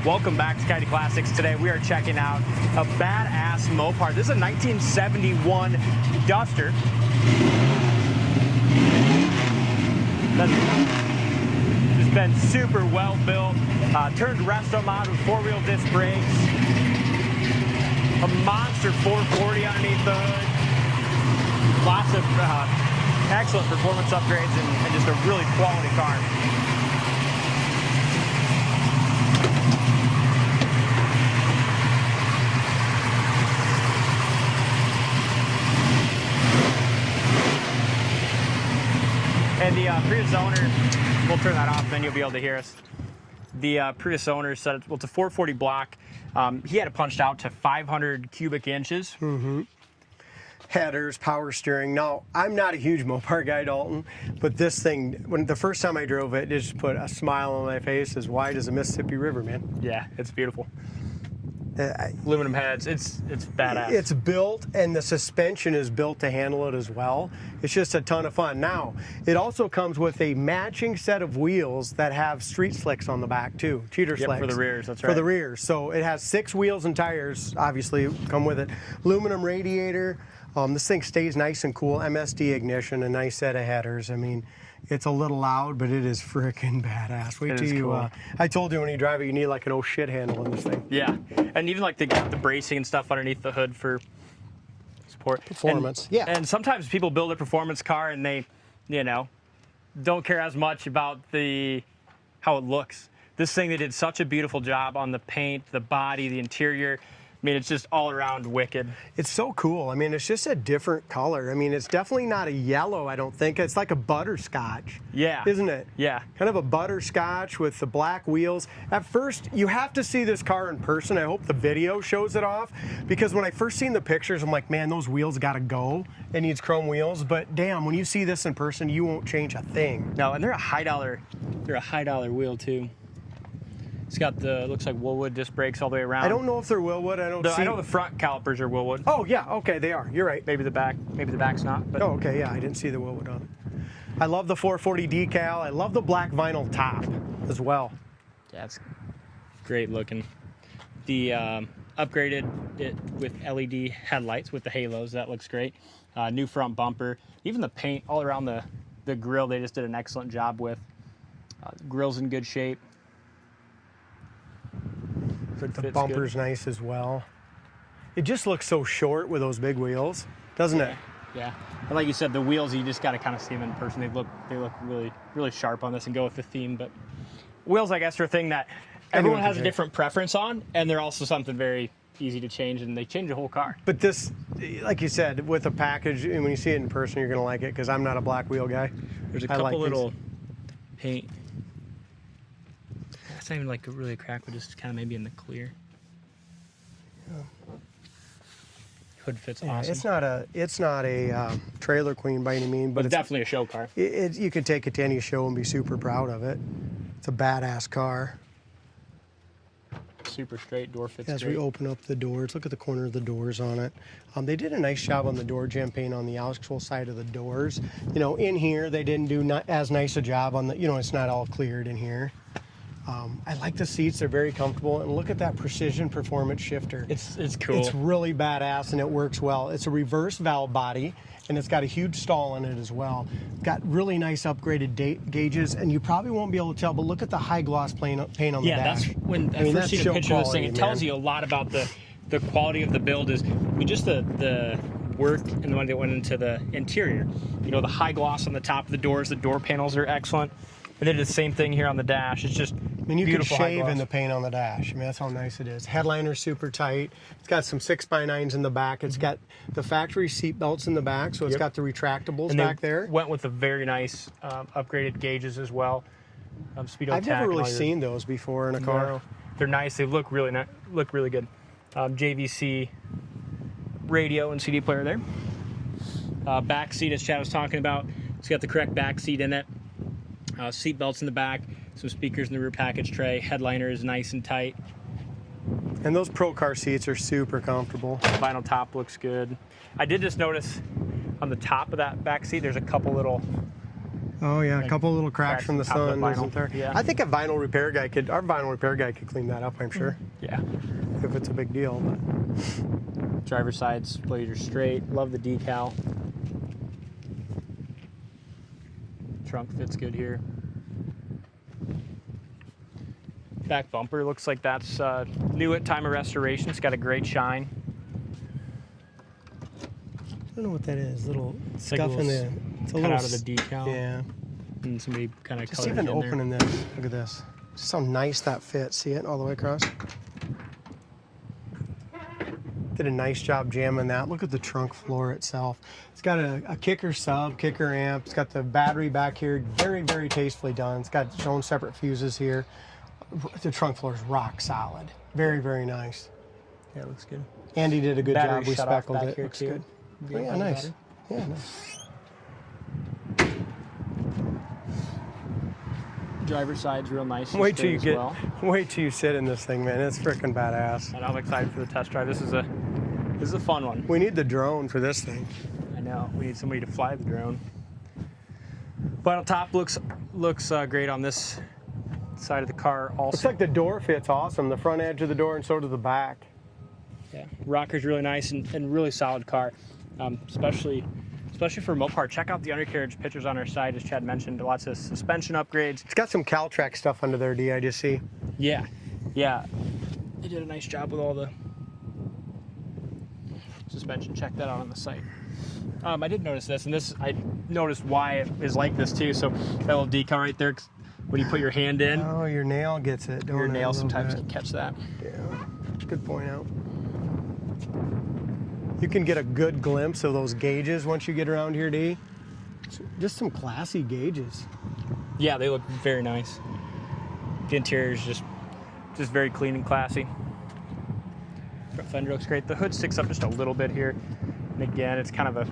Welcome back to Coyote Classics. Today we are checking out a badass Mopar. This is a 1971 Duster. It's been super well built. Turned Restomod with 4-wheel disc brakes. A monster 440 underneath the hood. Lots of excellent performance upgrades and just a really quality car. And the Prius owner, we'll turn that off, then you'll be able to hear us. The Prius owner said, well, it's a 440 block. He had it punched out to 500 cubic inches. Mm-hmm. Headers, power steering. Now, I'm not a huge Mopar guy, Dalton, but this thing, when the first time I drove it, it just put a smile on my face as wide as the Mississippi River, man. Yeah, it's beautiful. Aluminum heads, it's badass. It's built, and the suspension is built to handle it as well. It's just a ton of fun. Now, it also comes with a matching set of wheels that have street slicks on the back too, cheater slicks. For the rears, that's right. For the rears. So it has 6 wheels and tires, obviously, come with it. Aluminum radiator. This thing stays nice and cool. MSD ignition, a nice set of headers. I mean, it's a little loud, but it is freaking badass. Wait till you, cool. I told you when you drive it, you need like an oh shit handle in this thing. Yeah, and even like the bracing and stuff underneath the hood for support. Performance, yeah. And sometimes people build a performance car and they, you know, don't care as much about how it looks. This thing, they did such a beautiful job on the paint, the body, the interior. I mean, it's just all around wicked. It's so cool. I mean, it's just a different color. I mean, it's definitely not a yellow, I don't think. It's like a butterscotch. Yeah. Isn't it? Yeah. Kind of a butterscotch with the black wheels. At first, you have to see this car in person. I hope the video shows it off, because when I first seen the pictures, I'm like, man, those wheels gotta go. It needs chrome wheels. But damn, when you see this in person, you won't change a thing. No, and they're a high dollar wheel too. It's got the, looks like WIlwood disc brakes all the way around. I don't know if they're WIlwood. I know the front calipers are WIlwood. Oh yeah, okay, they are. You're right. Maybe the back's not. But. Oh, okay, yeah, I didn't see the WIlwood on it. I love the 440 decal. I love the black vinyl top as well. Yeah, it's great looking. The upgraded it with LED headlights with the halos. That looks great. New front bumper. Even the paint all around the grill, they just did an excellent job with. Grill's in good shape. The bumper's good. Nice as well. It just looks so short with those big wheels, doesn't it? Yeah. And like you said, the wheels, you just got to kind of see them in person. They look really, really sharp on this and go with the theme. But wheels, I guess, are a thing that everyone has a different preference on, and they're also something very easy to change, and they change the whole car. But this, like you said, with a package, and when you see it in person, you're going to like it, because I'm not a black wheel guy. There's a couple little paint. It's not even like really a crack, but just kind of maybe in the clear. Yeah. Hood fits awesome. It's not a trailer queen by any means, but it's definitely a show car. You could take it to any show and be super proud of it. It's a badass car. Super straight, door fits As great. we open up the doors, look at the corner of the doors on it. They did a nice job on the door jam paint on the actual side of the doors. You know, in here they didn't do as nice a job on the. You know, it's not all cleared in here. I like the seats, they're very comfortable, and look at that precision performance shifter. It's cool. It's really badass, and it works well. It's a reverse valve body, and it's got a huge stall in it as well. Got really nice upgraded gauges, and you probably won't be able to tell, but look at the high gloss paint on the dash. Yeah, that's when I first see the picture of this thing, it tells you a lot about the quality of the build. I mean, just the work and the money that went into the interior. You know, the high gloss on the top of the doors, the door panels are excellent. And they did the same thing here on the dash. It's just you beautiful. Can shave in the paint on the dash. I mean, that's how nice it is. Headliner's super tight. It's got some 6x9s in the back. It's got the factory seat belts in the back, so it's got the retractables back there. Went with the very nice upgraded gauges as well. Speedo I've never really seen those before in a car. No, they're nice. They look really good. JVC radio and CD player there. Back seat, as Chad was talking about, it's got the correct back seat in it. Seat belts in the back, some speakers in the rear package tray. Headliner is nice and tight. And those Pro Car seats are super comfortable. Vinyl top looks good. I did just notice on the top of that back seat, there's a couple little Oh yeah, a couple little cracks from the top of sun, vinyl. isn't there? Yeah. I think our vinyl repair guy could clean that up, I'm sure, Yeah. if it's a big deal. But Driver's side spoilers are straight. Love the decal. Trunk fits good here. Back bumper looks like that's new at time of restoration. It's got a great shine. I don't know what that is. Little It's like scuff in the. It's a little out of the decal. Yeah. And somebody kind of Just colored even it in there. opening this. Look at this. Just how nice that fits. See it all the way across? Did a nice job jamming that. Look at the trunk floor itself. It's got a kicker sub, kicker amp. It's got the battery back here. Very, very tastefully done. It's got its own separate fuses here. The trunk floor is rock solid. Very, very nice. Yeah, it looks good. Andy did a good Battery job. We shut off speckled back it. here Looks too. good. Oh, yeah, nice. Yeah, nice. Driver's side's real nice. and Wait till straight you as well. wait till you sit in this thing, man. It's freaking badass. And I'm excited for the test drive. This is a fun one. We need the drone for this thing. I know. We need somebody to fly the drone. Vinyl top looks great on this side of the car also. Looks like the door fits awesome. The front edge of the door and so does the back. Yeah. Rocker's really nice and really solid car. Especially for Mopar. Check out the undercarriage pictures on our site, as Chad mentioned. Lots of suspension upgrades. It's got some Caltrack stuff under there, D, I just see. Yeah. Yeah. They did a nice job with all the suspension. Check that out on the site. I did notice this, and I noticed why it is like this too. So that little decal right there, when you put your hand in, Oh, your nail gets it, don't your it, a nail little sometimes bit? can catch that. Yeah, good point out. You can get a good glimpse of those gauges once you get around here, D. Just some classy gauges. Yeah, they look very nice. The interior is just very clean and classy. Front fender looks great. The hood sticks up just a little bit here. And again, it's kind of a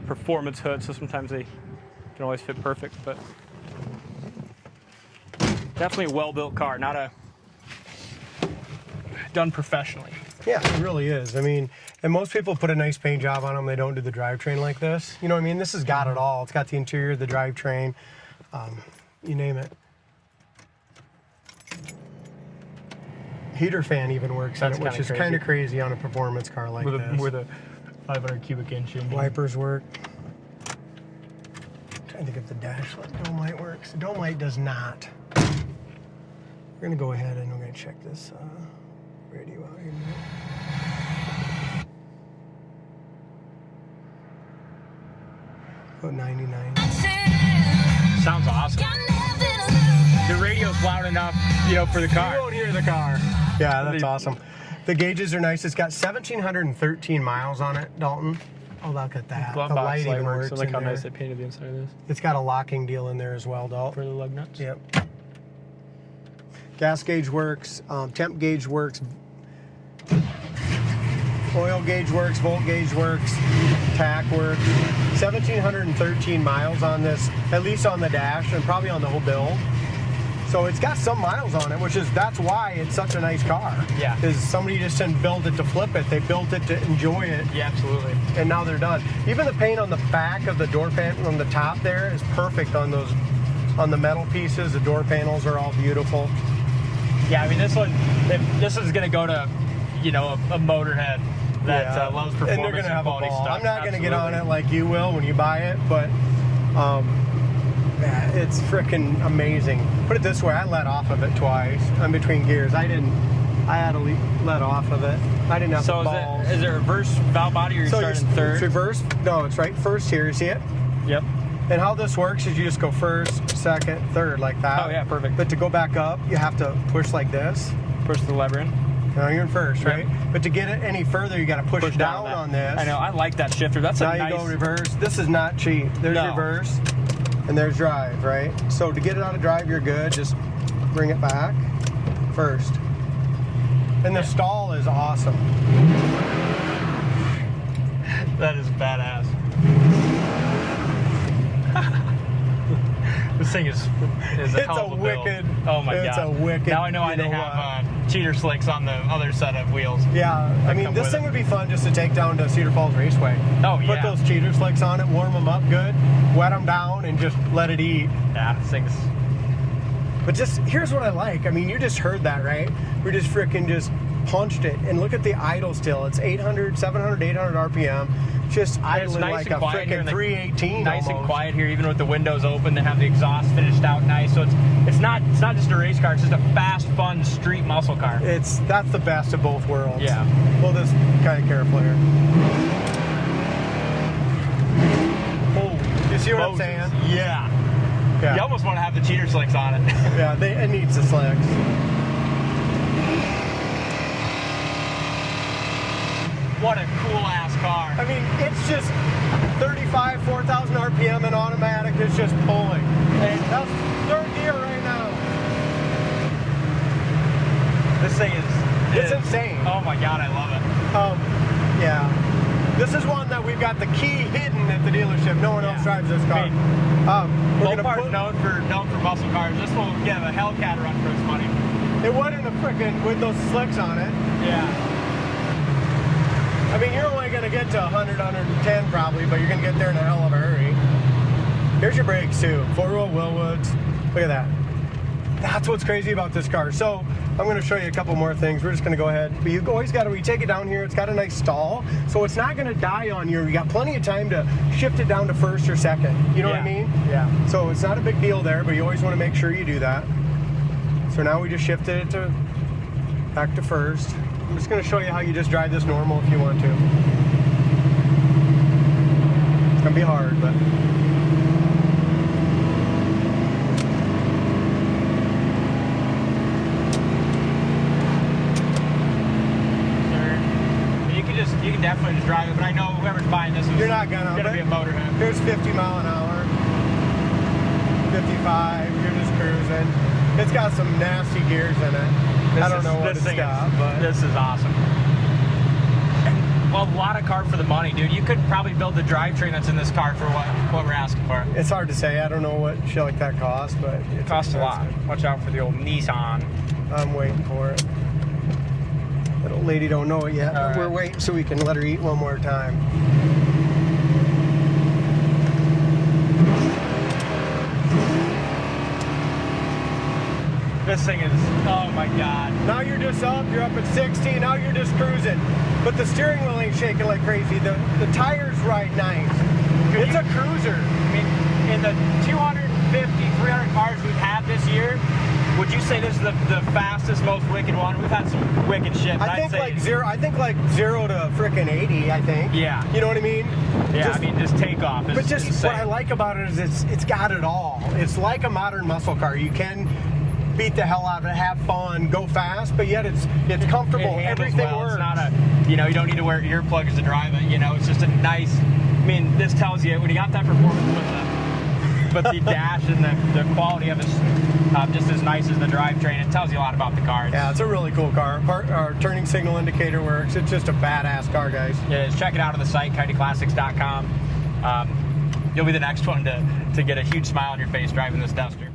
performance hood, so sometimes they don't always fit perfect, but definitely a well-built car, not a done professionally. Yeah, it really is. I mean, and most people put a nice paint job on them. They don't do the drivetrain like this. You know what I mean? This has got it all. It's got the interior, the drivetrain, you name it. Heater fan even works in That's it, which kinda is crazy. kind of crazy on a performance car like this. With a 500 cubic inch engine. Wipers work. Trying to think if the dash light Domite works. The Domite does not. We're gonna go ahead and we're gonna check this radio out here. About 99. Sounds awesome. The radio's loud enough, for the car. You won't hear the car. Yeah, that's The- awesome. The gauges are nice. It's got 1,713 miles on it, Dalton. Oh, look at that. Glove The box light light even works. works I like in how there. nice they painted the inside of this. It's got a locking deal in there as well, Dalton. For the lug nuts. Yep. Gas gauge works, temp gauge works, oil gauge works, volt gauge works, tack works. 1,713 miles on this, at least on the dash and probably on the whole build. So it's got some miles on it, that's why it's such a nice car. Yeah. Because somebody just didn't build it to flip it, they built it to enjoy it. Yeah, absolutely. And now they're done. Even the paint on the back of the door panel on the top there is perfect on the metal pieces. The door panels are all beautiful. Yeah, I mean this is gonna go to, a motorhead that loves performance and they're gonna have a quality ball. stuff. I'm not gonna get on it Absolutely. like you will when you buy it, but yeah, it's freaking amazing. Put it this way, I let off of it twice. I'm between gears. I had to let off of it. I didn't have So the balls. is it reverse valve body or you're starting third? It's reverse. No, it's right first here. You see it? Yep. And how this works is you just go first, second, third, like that. Oh yeah, perfect. But to go back up, you have to push like this. Push the lever in. Now you're in first, Yep. right? But to get it any further, you got to push down that. on this. I know. I like that shifter. That's Now a nice. you go reverse. This is not cheap. There's No. reverse, and there's drive, right? So to get it out of drive, you're good. Just bring it back first. And the stall is awesome. That is badass. This thing is a hell of a wicked. build. Oh my god. It's a wicked. Now I know why they have cheater slicks on the other set of wheels. Yeah, I mean, this thing would be fun just to take down to Cedar Falls Raceway. Oh yeah. Put those cheater slicks on it, warm them up good, wet them down, and just let it eat. Yeah, this thing's. But just here's what I like. I mean, you just heard that, right? We just freaking just punched it, and look at the idle still. It's 800, 700, 800 RPM. Just idling nice like and a quiet here freaking 318. Nice almost. and quiet here, even with the windows open. They have the exhaust finished out nice, so it's not just a race car. It's just a fast, fun street muscle car. That's the best of both worlds. Yeah. Well, this kind of careful here. Oh, you see what I'm saying? Yeah. Yeah. You almost want to have the cheater slicks on it. Yeah, it needs the slicks. What a cool ass car. I mean, it's just 35, 4,000 RPM and automatic. It's just pulling. And that's third gear right now. This thing It's insane. Oh my god, I love it. Yeah. This is one that we've got the key hidden at the dealership. No one else drives this car. Bopart's known for muscle cars. This will give a Hellcat run for its money. It wasn't a frickin' with those slicks on it. Yeah. I mean, you're only going to get to 100, 110 probably, but you're going to get there in a hell of a hurry. Here's your brakes too. 4-wheel WIlwoods. Look at that. That's what's crazy about this car. So I'm going to show you a couple more things. We're just going to go ahead. But you always got to, when you take it down here, it's got a nice stall. So it's not going to die on you. You got plenty of time to shift it down to first or second. You know what I mean? Yeah. So it's not a big deal there, but you always want to make sure you do that. So now we just shifted it to back to first. I'm just going to show you how you just drive this normal if you want to. It's going to be hard, but... You can definitely just drive it, but I know whoever's buying this is You're not gonna be a motorhead. Here's 50 mile an hour, 55, you're just cruising. It's got some nasty gears in it. I don't know what it's got, but this is awesome. Well, a lot of car for the money, dude. You could probably build the drivetrain that's in this car for what we're asking for. It's hard to say. I don't know what shit like that costs, but it costs a lot. Watch out for the old Nissan. I'm waiting for it. That old lady don't know it yet. But we're waiting so we can let her eat one more time. This thing is, oh my god. Now you're just up, you're up at 60, now you're just cruising. But the steering wheel ain't shaking like crazy. The tires ride nice. It's a cruiser. I mean, in the 250, 300 cars we've had this year, would you say this is the fastest, most wicked one? We've had some wicked shit. I think like zero to frickin' 80. I think. Yeah. You know what I mean? Yeah. I mean, just takeoff is But just insane. what I like about it is it's got it all. It's like a modern muscle car. You can beat the hell out of it, have fun, go fast, but yet it's comfortable. Everything works. It's not a, you don't need to wear earplugs to drive it. It's just a nice. I mean, this tells you when you got that performance with the dash and the quality of it just as nice as the drivetrain. It tells you a lot about the car. Yeah, it's a really cool car. Our turning signal indicator works. It's just a badass car, guys. Yeah, check it out on the site, coyoteclassics.com. You'll be the next one to get a huge smile on your face driving this Duster.